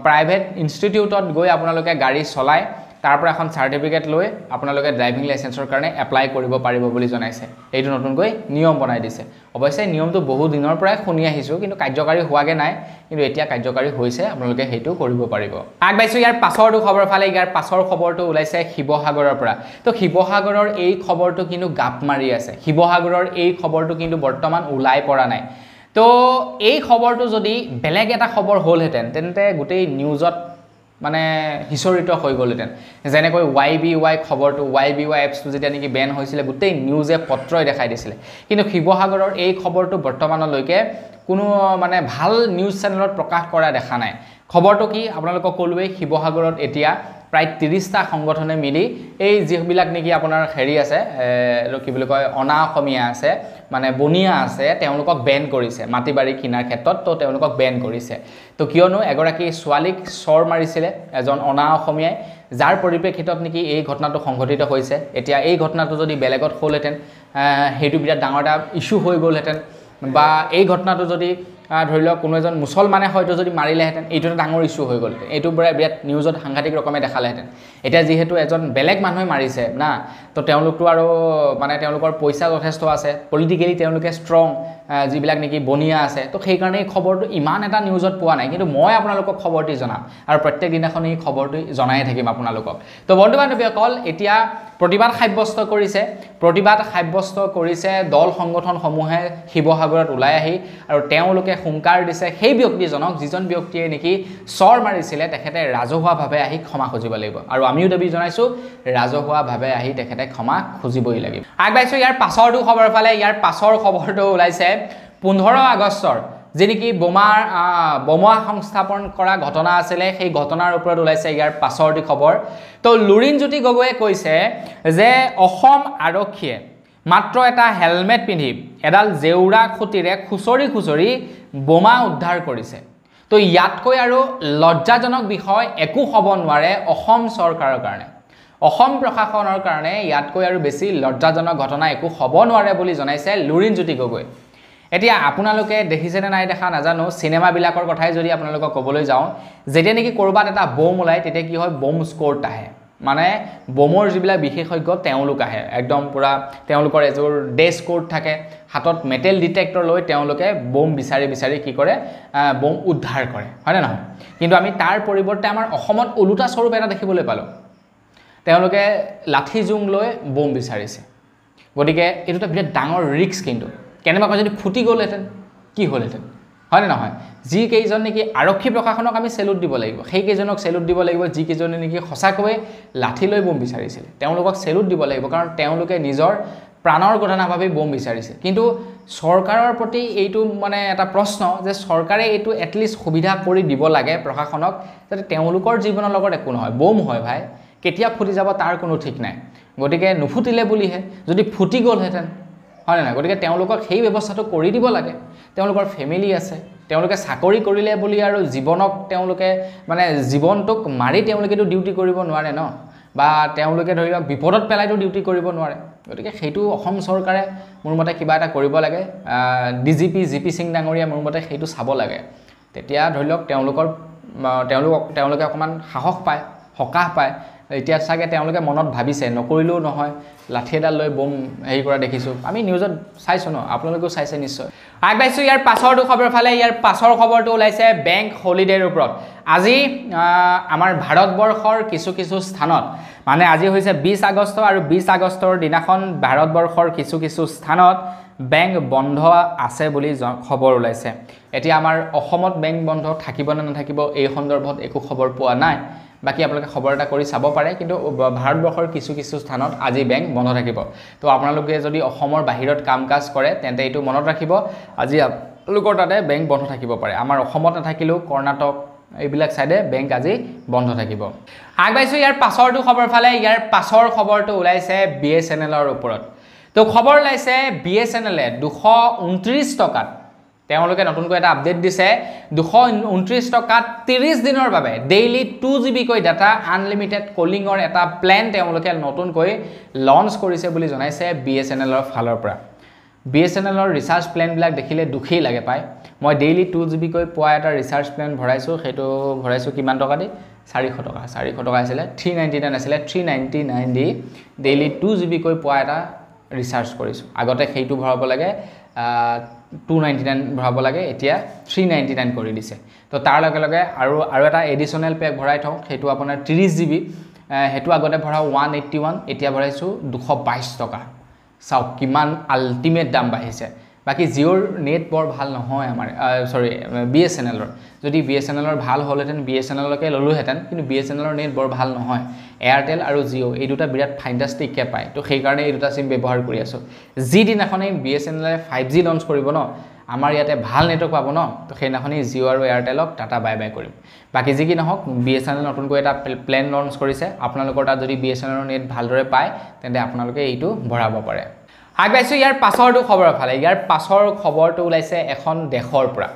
প্ৰাইভেট ইনষ্টিটিউটত গৈ আপোনালোকে গাড়ী চলাই তাৰ পৰা এখন সাৰ্টিফিকেট লৈ আপোনালোকে ড্ৰাইভিং লাইসেন্সৰ কাৰণে এপ্লাই কৰিব পাৰিব বুলি জনাইছে এইটো নতুনকৈ নিয়ম বনাই দিছে অৱশ্যে নিয়মটো বহু দিনৰ পৰাই শুনি আহিছো কিন্তু কাৰ্যকাৰী হোৱাগে নাই কিন্তু এতিয়া কাৰ্যকাৰী হৈছে আপোনালোকে হেতু কৰিব পাৰিব আগবাইছো ইয়াৰ পাছৰটো খবৰ ফালে ইয়াৰ পাছৰ খবৰটো ওলাইছে শিৱসাগৰৰ পৰা তো শিৱসাগৰৰ এই খবৰটো কিন্তু গাপ মাৰি আছে শিৱসাগৰৰ এই খবৰটো কিন্তু বৰ্তমান ওলাই পৰা নাই তো এই খবৰটো যদি বেলেগ এটা খবৰ হ'লহেতেন তেন্তে গোটেই নিউজত মানে হিষ্টৰিত হৈ গলহেতেন যেনেকৈ YBY খবৰটো YBY এপছটো যেতিয়া নেকি বেন হৈছিল গোটেই নিউজে পত্ৰই দেখাই দিছিল কিন্তু শিৱসাগৰৰ এই খবৰটো বৰ্তমানলৈকে কোনো মানে ভাল নিউজ চেনেলত প্ৰকাশ কৰা দেখা নাই খবৰটো কি আপোনালোকক কলুৱে শিৱসাগৰত এতিয়া প্ৰায় 30টা সংগঠনে মিলি এই যিবিলাক নেকি আপোনাৰ হেৰি আছে কি বুলি কয় অনা অসমীয়া আছে মানে বনিয়া আছে তেওঁলোকক বেন কৰিছে মাটিবাৰী কিনাৰ ক্ষেত্ৰত তো তেওঁলোকক বেন কৰিছে তো কিয়নো এগৰাকী ছোৱালীক চৰ মাৰিছিলে এজন অনা অসমীয়াই যাৰ পৰিপ্ৰেক্ষিতত নেকি এই ঘটনাটো সংঘটিত হৈছে এতিয়া এই ঘটনাটো যদি বেলেগত হ'লহেতেন হেতু বিৰাট ডাঙৰ এটা ইস্যু হৈ গলহেতেন বা এই ঘটনাটো যদি ধৰি লওক কোনো এজন মুছলমানে হয়তো যদি মাৰিলেহেতেন এইটো ডাঙৰ ইস্যু হৈ গল এইটো বিৰাট নিউজত সাংঘাতিক ৰকমে দেখালেহেতেন এতিয়া যেহেতু এজন বেলেগ মানুহে মাৰিছে না তো তেওঁলোকটো আৰু মানে তেওঁলোকৰ পইচা যথেষ্ট আছে পলিটিক্যালি তেওঁলোকে ষ্ট্ৰং যিবিলাক নেকি বনিয়া আছে তো সেই কাৰণে এই খবৰটো ইমান এটা নিউজত পোৱা নাই কিন্তু মই আপোনালোকক খবৰটি জনাম আৰু প্ৰত্যেক দিনাখন এই খবৰটো জনাই থাকিম আপোনালোকক তো বন্ধু বান্ধৱীসকল এতিয়া প্ৰতিবাদ সাব্যস্ত কৰিছে দল সংগঠন সমূহে শিৱসাগৰত ওলাই আহি আৰু তেওঁলোকে হুংকাৰ দিছে সেই ব্যক্তিজনক যিজন ব্যক্তিয়ে নেকি চৰ মাৰিছিলে তেখেতে ৰাজহুৱাভাৱে আহি ক্ষমা খুজিব লাগিব আৰু আমিও দাবী জনাইছো ৰাজহুৱাভাৱে আহি তেখেতে ক্ষমা খুজিবই লাগিব আগবাইছো ইয়াৰ পাছৰটো খবৰ ফালে ইয়াৰ পাছৰ খবৰটো ওলাইছে 15 আগষ্টৰ যেনেকি বোমা সংস্থাপন কৰা ঘটনা আছিলে সেই ঘটনাৰ ওপৰত ওলাইছে ইয়াৰ পাছৰটি খবৰ তো লুৰিণজ্যোতি গগৈয়ে কৈছে যে অসম আৰক্ষীয়ে মাত্ৰ এটা হেলমেট পিন্ধি এডাল জেউৰা খুটিৰে খুচৰি বোমা উদ্ধাৰ কৰিছে তো ইয়াতকৈ আৰু লজ্জাজনক বিষয় একো হ'ব নোৱাৰে অসম চৰকাৰৰ কাৰণে অসম প্ৰশাসনৰ কাৰণে ইয়াতকৈ আৰু বেছি লজ্জাজনক ঘটনা একো হ'ব নোৱাৰে বুলি জনাইছে লুৰিণজ্যোতি গগৈ এতিয়া আপোনালোকে দেখিছেনে নাই দেখা নাজানো সিনেমা বিলাকৰ কথাই যদি আপোনালোকক ক'বলৈ যাওঁ যেতিয়া নেকি কৰবাত এটা বম ওলাই তেতিয়া কি হয় বম স্কোৰত আহে মানে বোমৰ যিবিলাক বিশেষজ্ঞ তেওঁলোক আহে একদম পুৰা তেওঁলোকৰ এজোৰ ড্ৰেছ কোড থাকে হাতত মেটেল ডিটেক্টৰ লৈ তেওঁলোকে বোম বিচাৰি বিচাৰি কি কৰে বোম উদ্ধাৰ কৰে হয় না নহয় কিন্তু আমি তাৰ পৰিৱৰ্তে আমাৰ অসমত ওলোটা স্বৰূপ এটা দেখিবলৈ পালো তেওঁলোকে লাঠি জুং লৈ বোম বিচাৰিছে গতিকে এইটো বিৰাট ডাঙৰ ৰিস্ক কিন্তু কেনেবাকৈ যদি ফুটি গ'লহেঁতেন কি হ'লহেঁতেন হয় না নহয় যি কেইজন নেকি আৰক্ষী প্ৰশাসনক আমি সেলুট দিব লাগিব সেই কেইজনক সেলুট দিব লাগিব যি কেইজনে নেকি সঁচাকৈ লাঠি লৈ বোম বিচাৰিছিল তেওঁলোকক সেলুট দিব লাগিব কাৰণ তেওঁলোকে নিজৰ প্ৰাণৰ কথা নাভাবি বোম বিচাৰিছে কিন্তু চৰকাৰৰ প্ৰতি এইটো মানে এটা প্ৰশ্ন যে চৰকাৰে এইটো এটলিষ্ট সুবিধা কৰি দিব লাগে প্ৰশাসনক যাতে তেওঁলোকৰ জীৱনৰ লগত একো নহয় বোম হয় ভাই কেতিয়া ফুটি যাব তাৰ কোনো ঠিক নাই গতিকে নুফুটিলে বুলিহে যদি ফুটি গ'লহেঁতেন হয় না গতিকে তেওঁলোকক সেই ব্যৱস্থাটো কৰি দিব লাগে তেওঁলোকৰ ফেমিলি আছে তেওঁলোকে চাকৰি কৰিলে বুলি আৰু জীৱনক তেওঁলোকে মানে জীৱনটোক মাৰি তেওঁলোকেতো ডিউটি কৰিব নোৱাৰে ন বা তেওঁলোকে ধৰি লওক বিপদত পেলাইতো ডিউটি কৰিব নোৱাৰে গতিকে সেইটো অসম চৰকাৰে মোৰ মতে কিবা এটা কৰিব লাগে ডিজিপি জিপি সিং ডাঙৰীয়া মোৰ মতে সেইটো চাব লাগে তেতিয়া ধৰি লওক তেওঁলোকে অকমান সাহস পায় সকাহ পায় এতিয়া চাগে তেওঁলোকে মনত ভাবিছে নকৰিলেও নহয় লাঠি এডাল লৈ বোম হেৰি কৰা দেখিছোঁ আমি নিউজত চাইছোঁ ন আপোনালোকেও চাইছে নিশ্চয় আগবাঢ়িছোঁ ইয়াৰ পাছৰটো খবৰ ফালে ইয়াৰ পাছৰ খবৰটো ওলাইছে বেংক হলিডেৰ ওপৰত আজি আমাৰ ভাৰতবৰ্ষৰ কিছু কিছু স্থানত মানে আজি হৈছে 20 আগষ্ট আৰু 20 আগষ্টৰ দিনাখন ভাৰতবৰ্ষৰ কিছু কিছু স্থানত বেংক বন্ধ আছে বুলি খবৰ ওলাইছে এতিয়া আমাৰ অসমত বেংক বন্ধ থাকিব নে নাথাকিব এই সন্দৰ্ভত একো খবৰ পোৱা নাই বাকি আপোনালোকে খবৰ এটা কৰি চাব পাৰে কিন্তু ভাৰতবৰ্ষৰ কিছু কিছু স্থানত আজি বেংক বন্ধ থাকিব তো আপোনালোকে যদি অসমৰ বাহিৰত কাম-কাজ কৰে তেন্তে এইটো মনত ৰাখিব আজি আপোনালোকৰ তাতে বেংক বন্ধ থাকিব পাৰে আমাৰ অসমত নাথাকিলেও কৰ্ণাটক এইবিলাক সাইডে বেংক আজি বন্ধ থাকিব আগবাইছো ইয়াৰ পাছৰটো খবৰ ফালে ইয়াৰ পাছৰ খবৰটো ওলাইছে বিএসএনএলৰ ওপৰত তো খবৰ ওলাইছে বিএসএনএলে 229 টকাত তেওঁলোকে নতুনকৈ এটা আপডেট দিছে 229 টকাত 30 দিনৰ বাবে ডেইলি 2 GB কৈ ডাটা আনলিমিটেড কলিংৰ এটা প্ল্যান তেওঁলোকে নতুনকৈ লঞ্চ কৰিছে বুলি জনাইছে বিএসএনএলৰ ফালৰ পৰা বিএসএনএলৰ ৰিচাৰ্জ প্ল্যান বিলাক দেখিলে দুখেই লাগে পায় মই ডেইলি 2 GB কৈ পোৱা এটা ৰিচাৰ্জ প্ল্যান ভৰাইছো হেতু ভৰাইছো কিমান টকা দি 400 টকা আছিল 399 আছিল 399 দি ডেইলি 2 GB কৈ পোৱা এটা ৰিচাৰ্জ কৰিছো আগতে হেতু ভৰাব লাগে 299 ভৰাব লাগে এতিয়া 399 কৰি দিছে তো তাৰ লগে লগে আৰু এটা এডিশনাল পেক ভৰাই থওঁ হেতু আপোনাৰ 30 GB হেতু আগতে ভৰা 181 এতিয়া ভৰাইছো 222 টকা চাও কিমান আল্টিমেট দাম বাঢ়িছে বাকি জিওৰ নেট বৰ ভাল নহয় আমাৰ সৰি বিএসএনএলৰ যদি বিএসএনএলৰ ভাল হলহেতেন বিএসএনএলকে ললুহেতেন কিন্তু বিএসএনএলৰ নেট বৰ ভাল নহয় এয়াৰটেল আৰু জিও এই দুটা বিৰাট ফ্যান্টাস্টিক কে পায় তো সেই কাৰণে এই দুটা সিম ব্যৱহাৰ কৰি আছো যি দিনাখনে বিএসএনএল 5G লঞ্চ কৰিব ন আমাৰ ইয়াতে ভাল নেটৱৰ্ক পাব ন তো সেইনাখনি জিও আৰু এয়াৰটেলক টাটা বাই বাই কৰিম বাকি যি কি নহওক বিএসএনএল নতুনকৈ এটা প্ল্যান লঞ্চ কৰিছে আপোনালোকৰ তাত যদি বিএসএনএলৰ নেট ভালদৰে পায় তেন্তে আপোনালোকে এইটো ভৰাব পাৰে আগবাইছো ইয়াৰ পাছৰটো খবৰ ফালে ইয়াৰ পাছৰ খবৰটো ওলাইছে এখন দেশৰ পৰা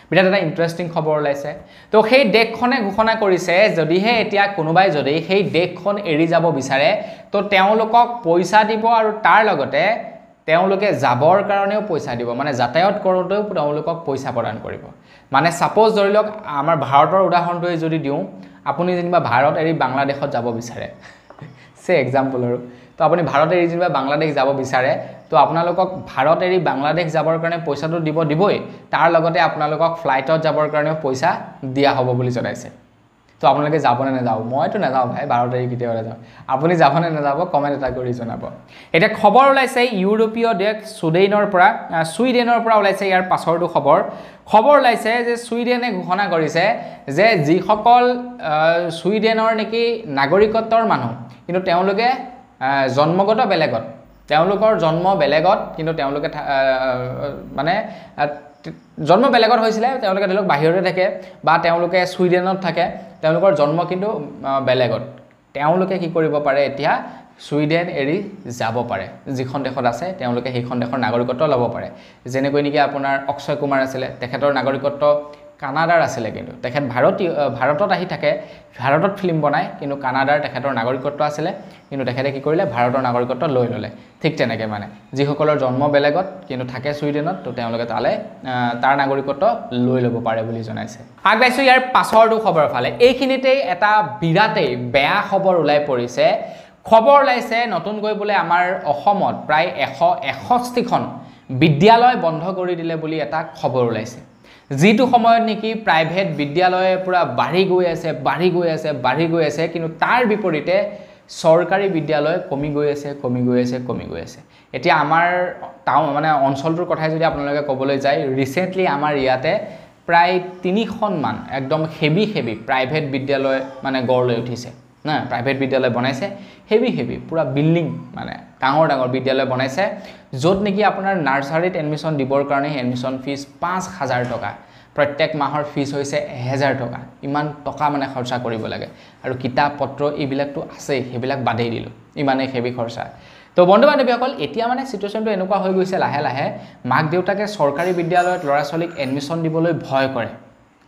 বিৰাট এটা ইন্টাৰেষ্টিং খবৰ ওলাইছে তো সেই দেশখনে ঘোষণা কৰিছে যদিহে এতিয়া কোনোবাই যদি সেই দেশখন এৰি যাব বিচাৰে তো তেওঁলোকক পইচা দিব আৰু তাৰ লগতে তেওঁলোকে যাবৰ কাৰণেও পইচা দিব মানে যাতায়াত কৰোতেও তেওঁলোকক পইচা প্ৰদান কৰিব মানে সাপোজ ধৰি লওক আমাৰ ভাৰতৰ উদাহৰণটোই যদি দিওঁ আপুনি যেনিবা ভাৰত এৰি বাংলাদেশত যাব বিচাৰে সে এক্সাম্পল আৰু তো আপুনি ভাৰত এৰি যেনিবা বাংলাদেশ যাব বিচাৰে তো আপোনালোকক ভাৰত এৰি বাংলাদেশ যাবৰ কাৰণে পইচাটো দিবই তাৰ লগতে আপোনালোকক ফ্লাইটত যাবৰ কাৰণে পইচা দিয়া হ'ব বুলি জনাইছে তো আপোনালোকে যাব নে নাযাও মইতো নাযাও ভাই ভাৰত এৰি কিতে যাও আপুনি যাব নে নাযাব কমেন্ট এটা কৰি জনাব এটা খবৰ ওলাইছে ইউৰোপীয় দেশ সুইডেনৰ পৰা ওলাইছে ইয়াৰ পাছৰটো খবৰ ওলাইছে যে সুইডেনে ঘোষণা কৰিছে যে যিসকল সুইডেনৰ নেকি নাগৰিকত্বৰ মানুহ কিন্তু তেওঁলোকে জন্মগত বেলেগত তেওঁলোকৰ জন্ম বেলেগত কিন্তু তেওঁলোকে মানে জন্ম বেলেগত হৈছিল তেওঁলোকে ধৰক বাহিৰতে থাকে বা তেওঁলোকে সুইডেনত থাকে তেওঁলোকৰ জন্ম কিন্তু বেলেগত তেওঁলোকে কি কৰিব পাৰে এতিয়া সুইডেন এৰি যাব পাৰে যিখন দেশত আছে তেওঁলোকে সেইখন দেশৰ নাগৰিকত্ব ল'ব পাৰে যেনেকৈ নেকি আপোনাৰ অক্ষয় কুমাৰ আছিল তেখেতৰ নাগৰিকত্ব কানাডাৰ আছিলে কিন্তু তেখেত ভাৰতত আহি থাকে ভাৰতত ফিল্ম বনায় কিন্তু কানাডাৰ তেখেতৰ নাগৰিকত্ব আছিলে কিন্তু তেখেতে কি কৰিলে ভাৰতৰ নাগৰিকত্ব লৈ ল'লে ঠিক তেনেকৈ মানে যিসকলৰ জন্ম বেলেগত কিন্তু থাকে ছুইডেনত তো তেওঁলোকে তালে তাৰ নাগৰিকত্ব লৈ ল'ব পাৰে বুলি জনাইছে আগবাইছোঁ ইয়াৰ পাছৰটো খবৰ ফালে এইখিনিতেই এটা বিৰাটেই বেয়া খবৰ ওলাই পৰিছে খবৰ ওলাইছে নতুনকৈ বোলে আমাৰ অসমত প্ৰায় 161খন বিদ্যালয় বন্ধ কৰি দিলে বুলি এটা খবৰ ওলাইছে যিটো সময়ত নেকি প্ৰাইভেট বিদ্যালয়ে পুৰা বাঢ়ি গৈ আছে কিন্তু তাৰ বিপৰীতে চৰকাৰী বিদ্যালয় কমি গৈ আছে এতিয়া আমাৰ টাউন মানে অঞ্চলটোৰ কথাই যদি আপোনালোকে ক'বলৈ যায় ৰিসেন্টলি আমাৰ ইয়াতে প্ৰায় 3খন মান একদম হেভি প্ৰাইভেট বিদ্যালয় মানে গঢ় লৈ উঠিছে না প্ৰাইভেট বিদ্যালয় বনাইছে হেভি পুৰা বিল্ডিং মানে ডাঙৰ বিদ্যালয় বনাইছে য'ত নেকি আপোনাৰ নাৰ্সাৰীত এডমিশন দিবৰ কাৰণে এডমিশন ফিজ 5000 টকা প্ৰত্যেক মাহৰ ফিজ হৈছে 1000 টকা ইমান টকা মানে খৰচা কৰিব লাগে আৰু কিতাপ পত্ৰ এইবিলাকটো আছে হেবিলাক বাদেই দিলো ইমানে হেভি খৰচা তো বন্ধু বান্ধৱীসকল এতিয়া মানে সিচুৱেশ্যনটো এনেকুৱা হৈ গৈছে লাহে মাক দেউতাকে চৰকাৰী বিদ্যালয়ত ল'ৰা ছোৱালীক এডমিশন দিবলৈ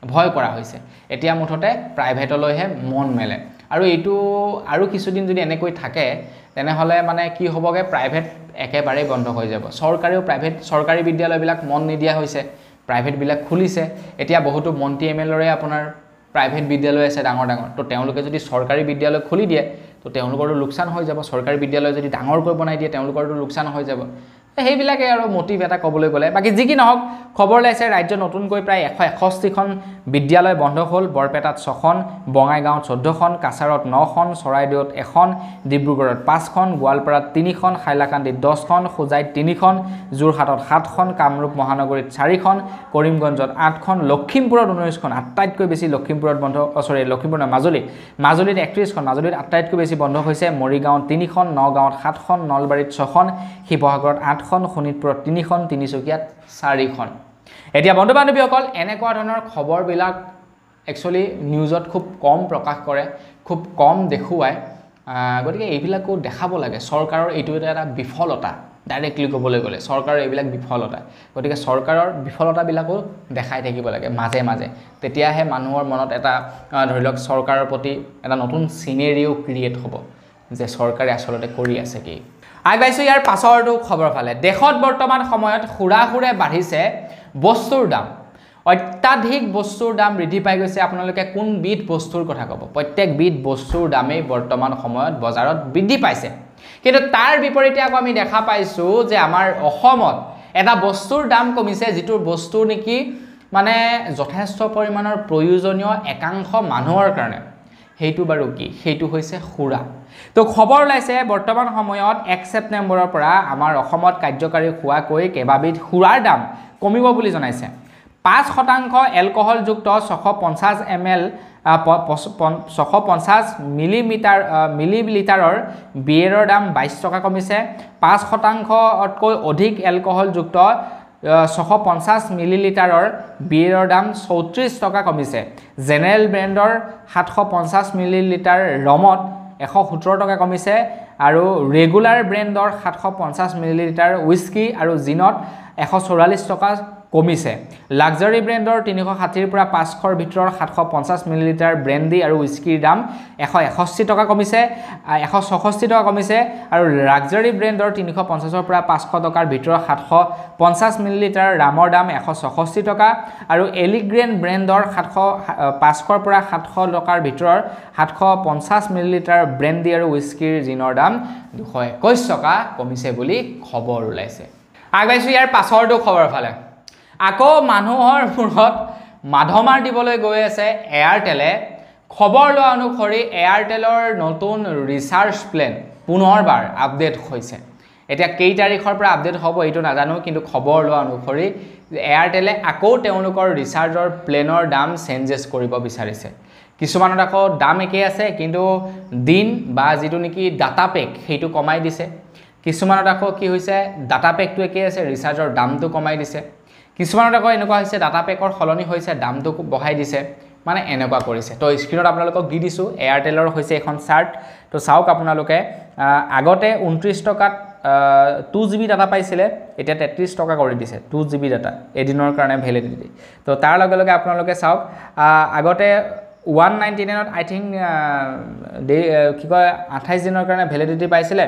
ভয় কৰা হৈছে এতিয়া মুঠতে প্ৰাইভেটলৈহে মন মেলে আৰু এইটো আৰু কিছুদিন যদি এনেকৈ থাকে তেনেহলে মানে কি হ'বগে প্ৰাইভেট একেবাৰে বন্ধ হৈ যাব চৰকাৰী বিদ্যালয়বিলাক মন নিদিয়া হৈছে প্ৰাইভেট বিলাক খুলিছে এতিয়া বহুতো মন্ত্ৰী এমএলএৰে আপোনাৰ প্ৰাইভেট বিদ্যালয় আছে ডাঙৰ তো তেওঁলোকে যদি চৰকাৰী বিদ্যালয় খুলি দিয়ে তো তেওঁলোকৰো লোকসান হৈ যাব চৰকাৰী বিদ্যালয় যদি ডাঙৰকৈ বনাই দিয়ে তেওঁলোকৰো লোকসান হৈ যাব সেইবিলাকে আৰু মোটিভ এটা ক'বলৈ গ'লে বাকি যি কি নহওক খবৰ লাইছে ৰাজ্য নতুনকৈ প্ৰায় 161খন বিদ্যালয় বন্ধ হ'ল বৰপেটাত 6খন বঙাইগাঁৱত 14খন কাছাৰত 9খন চৰাইদেউত 1খন ডিব্ৰুগড়ত 5খন গোৱালপাৰাত 3খন হাইলাকান্দিত 10খন খুজাইত 3খন যোৰহাটত 7খন কামৰূপ মহানগৰীত 4খন কৰিমগঞ্জত 8খন লখিমপুৰত 19খন আটাইতকৈ বেছি লখিমপুৰত বন্ধ লখিমপুৰ মাজুলীত 31খন মাজুলীত আটাইতকৈ বেছি বন্ধ হৈছে মৰিগাঁৱত 3খন নগাঁৱত 7খন নলবাৰীত 6খন শিৱসাগৰত 8খন শোণিতপুৰত 3খন তিনিচুকীয়াত 4খন এতিয়া বন্ধু বান্ধৱীসকল এনেকুৱা ধৰণৰ খবৰবিলাক একচুয়ালি নিউজত খুব কম প্ৰকাশ কৰে খুব কম দেখুৱায় গতিকে এইবিলাকো দেখাব লাগে চৰকাৰৰ এইটো এটা বিফলতা ডাইৰেক্টলি ক'বলৈ গ'লে চৰকাৰৰ এইবিলাক বিফলতা গতিকে চৰকাৰৰ বিফলতাবিলাকো দেখাই থাকিব লাগে মাজে তেতিয়াহে মানুহৰ মনত এটা ধৰি লওক চৰকাৰৰ প্ৰতি এটা নতুন সিনেৰিও ক্ৰিয়েট হ'ব যে চৰকাৰে আসলতে কৰি আছে কি আগবাইছোঁ ইয়াৰ পাছৰটো খবৰ ফালে দেশত বৰ্তমান সময়ত খুৰাখুৰে বাঢ়িছে বস্তুৰ দাম অত্যাধিক বস্তুৰ দাম বৃদ্ধি পাই গৈছে আপোনালোকে কোন বিধ বস্তুৰ কথা ক'ব প্ৰত্যেক বিধ বস্তুৰ দামেই বৰ্তমান সময়ত বজাৰত বৃদ্ধি পাইছে কিন্তু তাৰ বিপৰীতে আকৌ আমি দেখা পাইছো যে আমাৰ অসমত এটা বস্তুৰ দাম কমিছে যিটো বস্তু নেকি মানে যথেষ্ট পৰিমাণৰ প্ৰয়োজনীয় একাংশ মানুহৰ কাৰণে হেইটো বাৰু কি হেইটো হৈছে খুৰা তো খবৰ ওলাইছে বৰ্তমান সময়ত 1 ছেপ্টেম্বৰৰ পৰা আমাৰ অসমত কাৰ্যকাৰী হোৱাকৈ কেইবাবিধ খুৰাৰ দাম কমিব বুলি জনাইছে 5% এলকহলযুক্ত 650 ml 650 মিলিলিটাৰৰ বিয়েৰৰ দাম 22 টকা কমিছে 5%তকৈ অধিক এলকহলযুক্ত 650 মিলিলিটাৰৰ বিয়েৰৰ দাম 34 টকা কমিছে জেনেৰেল ব্ৰেণ্ডৰ 750 মিলিলিটাৰ ৰমত 117 টকা কমিছে আৰু ৰেগুলাৰ ব্ৰেণ্ডৰ 750 মিলিলিটাৰ হুইস্কি আৰু জিনত 144 টকা কমিছে লাক্সাৰি ব্ৰেণ্ডৰ 360 পৰা 500ৰ ভিতৰৰ 750 মিলিলিটাৰ ব্ৰেণ্ডি আৰু হুইস্কিৰ দাম 161 টকা কমিছে 166 টকা কমিছে আৰু লাক্সাৰি ব্ৰেণ্ডৰ 350ৰ পৰা 500 টকাৰ ভিতৰৰ 750 মিলিলিটাৰ ৰামৰ দাম 166 টকা আৰু এলিগ্ৰেন ব্ৰেণ্ডৰ 500ৰ পৰা 700 টকাৰ ভিতৰৰ 750 মিলিলিটাৰ ব্ৰেণ্ডি আৰু হুইস্কিৰ জিনৰ দাম 221 টকা কমিছে বুলি খবৰ ওলাইছে আগবাইছো ইয়াৰ পাছৰটো খবৰ ফালে আকৌ মানুহৰ মূৰত মাধমাৰ দিবলৈ গৈ আছে এয়াৰটেলে খবৰ লোৱা অনুসৰি এয়াৰটেলৰ নতুন ৰিচাৰ্জ প্লেন পুনৰবাৰ আপডেট হৈছে এতিয়া কেই তাৰিখৰ পৰা আপডেট হ'ব এইটো নাজানো কিন্তু খবৰ লোৱা অনুসৰি এয়াৰটেলে আকৌ তেওঁলোকৰ ৰিচাৰ্জৰ প্লেনৰ দাম চেঞ্জেছ কৰিব বিচাৰিছে কিছুমানত আকৌ দাম একেই আছে কিন্তু দিন বা যেটো নেকি ডাটা পেক হেইটো কমাই দিছে কিছুমানত আকৌ কি হৈছে ডাটা পেকটো একেই আছে ৰিচাৰ্জৰ দামটো কমাই দিছে কিছুমানত আকৌ এনেকুৱা হৈছে ডাটা পেকৰ খলনি হৈছে দামটো বঢ়াই দিছে মানে এনেকুৱা কৰিছে তো স্ক্ৰিনত আপোনালোকক দি দিছো এয়াৰটেলৰ হৈছে এখন চাৰ্ট তো চাওক আপোনালোকে আগতে 29 টকাত 2 GB ডাটা পাইছিলে এতিয়া 33 টকা কৰি দিছে 2 GB ডাটা এদিনৰ কাৰণে ভ্যালিডিটি তো তাৰ লগে লগে আপোনালোকে চাওক আগতে 199 আই থিংক কি কয় 28 দিনৰ কাৰণে ভ্যালিডিটি পাইছিলে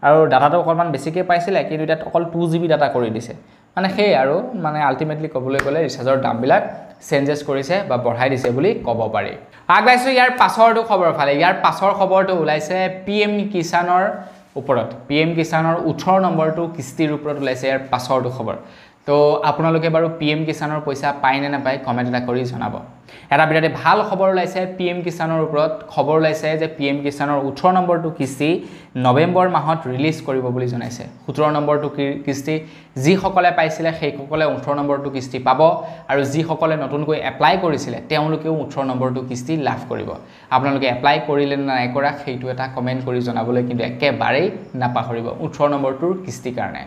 আৰু ডাটাটো অকমান বেছিকৈ পাইছিলে কিন্তু এটা অকল 2 GB ডাটা কৰি দিছে মানে সেই আৰু মানে আলটিমেটলি কবলৈ গলে ৰিচাৰ্জৰ দামবিলাক চেঞ্জেস কৰিছে বা বঢ়াই দিছে বুলি ক'ব পাৰি আগবাইছো ইয়াৰ পাছৰটো খবৰ ফালে ইয়াৰ পাছৰ খবৰটো ওলাইছে পিএম কিষানৰ ওপৰত পিএম কিষানৰ 18 নম্বৰটো কিস্তিৰ ওপৰত ওলাইছে ইয়াৰ পাছৰটো খবৰ তো আপোনালোকে বাৰু পিএম কিষানৰ পইচা পায় নে নাপায় কমেন্ট এটা কৰি জনাব এটা বিৰাট ভাল খবৰ ওলাইছে পিএম কিষানৰ ওপৰত খবৰ ওলাইছে যে পিএম কিষানৰ 18 নম্বৰটো কিস্তি নৱেম্বৰ মাহত ৰিলিজ কৰিব বুলি জনাইছে 17 নম্বৰটো কিস্তি যি সকলে পাইছিলে সেই সকলে 18 নম্বৰটো কিস্তি পাব আৰু যি সকলে নতুনকৈ এপ্লাই কৰিছিলে তেওঁলোকেও 18 নম্বৰটো কিস্তি লাভ কৰিব আপোনালোকে এপ্লাই কৰিলে না নাই কৰা সেইটো এটা কমেন্ট কৰি জনাবলৈ কিন্তু একেবাৰে নাপাহৰিব 18 নম্বৰটোৰ কিস্তি কাৰণে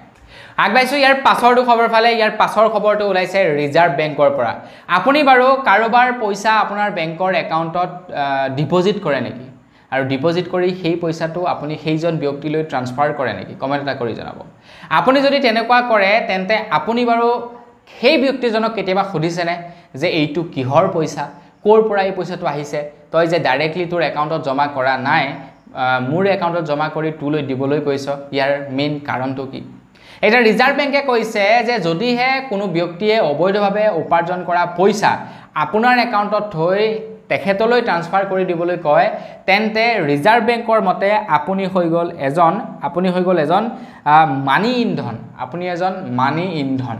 আগবাইছো ইয়াৰ পাছৰটো খবৰ ফালে ইয়াৰ পাছৰ খবৰটো ওলাইছে ৰিজাৰ্ভ বেংকৰ পৰা আপুনি বাৰু কাৰোবাৰ পইচা আপোনাৰ বেংকৰ একাউণ্টত ডিপোজিট কৰে নেকি আৰু ডিপোজিট কৰি সেই পইচাটো আপুনি সেইজন ব্যক্তিলৈ ট্ৰান্সফাৰ কৰে নেকি কমেন্ট এটা কৰি জনাব আপুনি যদি তেনেকুৱা কৰে তেন্তে আপুনি বাৰু সেই ব্যক্তিজনক কেতিয়াবা সুধিছেনে যে এইটো কিহৰ পইচা কৰ পৰা এই পইচাটো আহিছে তই যে ডাইৰেক্টলি তোৰ একাউণ্টত জমা কৰা নাই মোৰ একাউণ্টত জমা কৰি তুলৈ দিবলৈ কৈছ ইয়াৰ মেইন কাৰণটো কি এটা ৰিজাৰ্ভ বেংকে কৈছে যে যদিহে কোনো ব্যক্তিয়ে অবৈধভাৱে উপাৰ্জন কৰা পইচা আপোনাৰ একাউণ্টত থৈ তেখেতলৈ ট্ৰান্সফাৰ কৰি দিবলৈ কয় তেন্তে ৰিজাৰ্ভ বেংকৰ মতে আপুনি হৈ গল এজন মানি ইন্ধন আপুনি এজন মানি ইন্ধন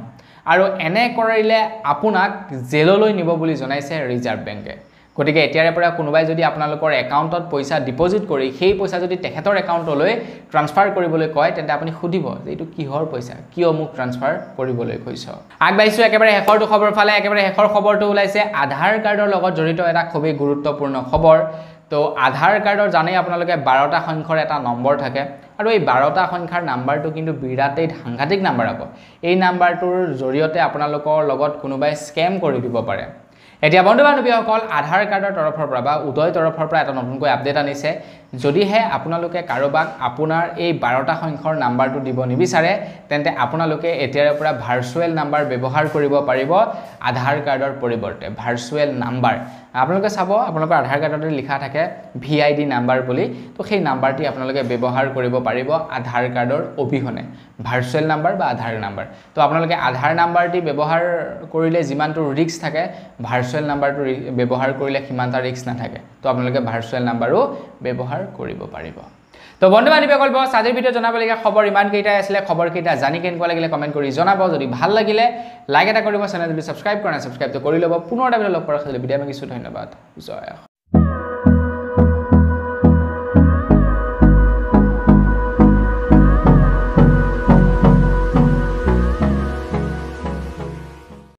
আৰু এনে কৰিলে আপোনাক জেললৈ নিব বুলি জনাইছে ৰিজাৰ্ভ বেংকে গতিকে এতিয়াৰে পৰা কোনোবাই যদি আপোনালোকৰ একাউণ্টত পইচা ডিপোজিট কৰি সেই পইচা যদি তেখেতৰ একাউণ্টলৈ ট্ৰান্সফাৰ কৰিবলৈ কয় তেন্তে আপুনি সুধিব যে এইটো কিহৰ পইচা কিয় মোক ট্ৰান্সফাৰ কৰিবলৈ কৈছ আগবাইছো একেবাৰে হেখৰটো খবৰ ফালে একেবাৰে হেখৰ খবৰটো ওলাইছে আধাৰ কাৰ্ডৰ লগত জড়িত এটা খুবই গুৰুত্বপূৰ্ণ খবৰ তো আধাৰ কাৰ্ডৰ জানেই আপোনালোকে 12টা সংখ্যাৰ এটা নম্বৰ থাকে আৰু এই 12টা সংখ্যাৰ নাম্বাৰটো কিন্তু বিৰাটেই সাংঘাতিক নাম্বাৰ আকৌ এই নাম্বাৰটোৰ জৰিয়তে আপোনালোকৰ লগত কোনোবাই স্কেম কৰি দিব পাৰে এতিয়া বন্ধু বান্ধৱীসকল আধাৰ কাৰ্ডৰ তৰফৰ পৰা বা উদয় তৰফৰ পৰা এটা নতুনকৈ আপডেট আনিছে যদিহে আপোনালোকে কাৰোবাক আপোনাৰ এই 12টা সংখ্যাৰ নাম্বাৰটো দিব নিবিচাৰে তেন্তে আপোনালোকে এতিয়াৰে পৰা ভাৰ্চুৱেল নাম্বাৰ ব্যৱহাৰ কৰিব পাৰিব আধাৰ কাৰ্ডৰ পৰিৱৰ্তে ভাৰ্চুৱেল নাম্বাৰ আপোনালোকে চাব আপোনালোকৰ আধাৰ কাৰ্ডত লিখা থাকে ভিআইডি নাম্বাৰ বুলি তো সেই নাম্বাৰটি আপোনালোকে ব্যৱহাৰ কৰিব পাৰিব আধাৰ কাৰ্ডৰ অবিহনে ভাৰ্চুৱেল নাম্বাৰ বা আধাৰ নাম্বাৰ তো আপোনালোকে আধাৰ নাম্বাৰটি ব্যৱহাৰ কৰিলে যিমানটো ৰিস্ক থাকে ভাৰ্চুৱেল নাম্বাৰটো ব্যৱহাৰ কৰিলে সিমানটা ৰিস্ক নাথাকে তো আপোনালোকে ভাৰ্চুৱেল নাম্বাৰো ব্যৱহাৰ কৰিব পাৰিব তো বন্ধু বান্ধৱীসকল বস আজিৰ ভিডিঅ জনাবলগীয়া খবৰ ইমান কেইটাই আছিলে খবৰ কেইটা জানি কেনেকুৱা লাগিলে কমেন্ট কৰি জনাব যদি ভাল লাগিলে লাইক এটা কৰিব চেনেল যদি সাবস্ক্ৰাইব কৰা নাই সাবস্ক্ৰাইব তো কৰি ল'ব পুনৰ এটা ভিডিঅ লগ কৰাৰ খালি ভিডিঅ' মাগিছো ধন্যবাদ জয়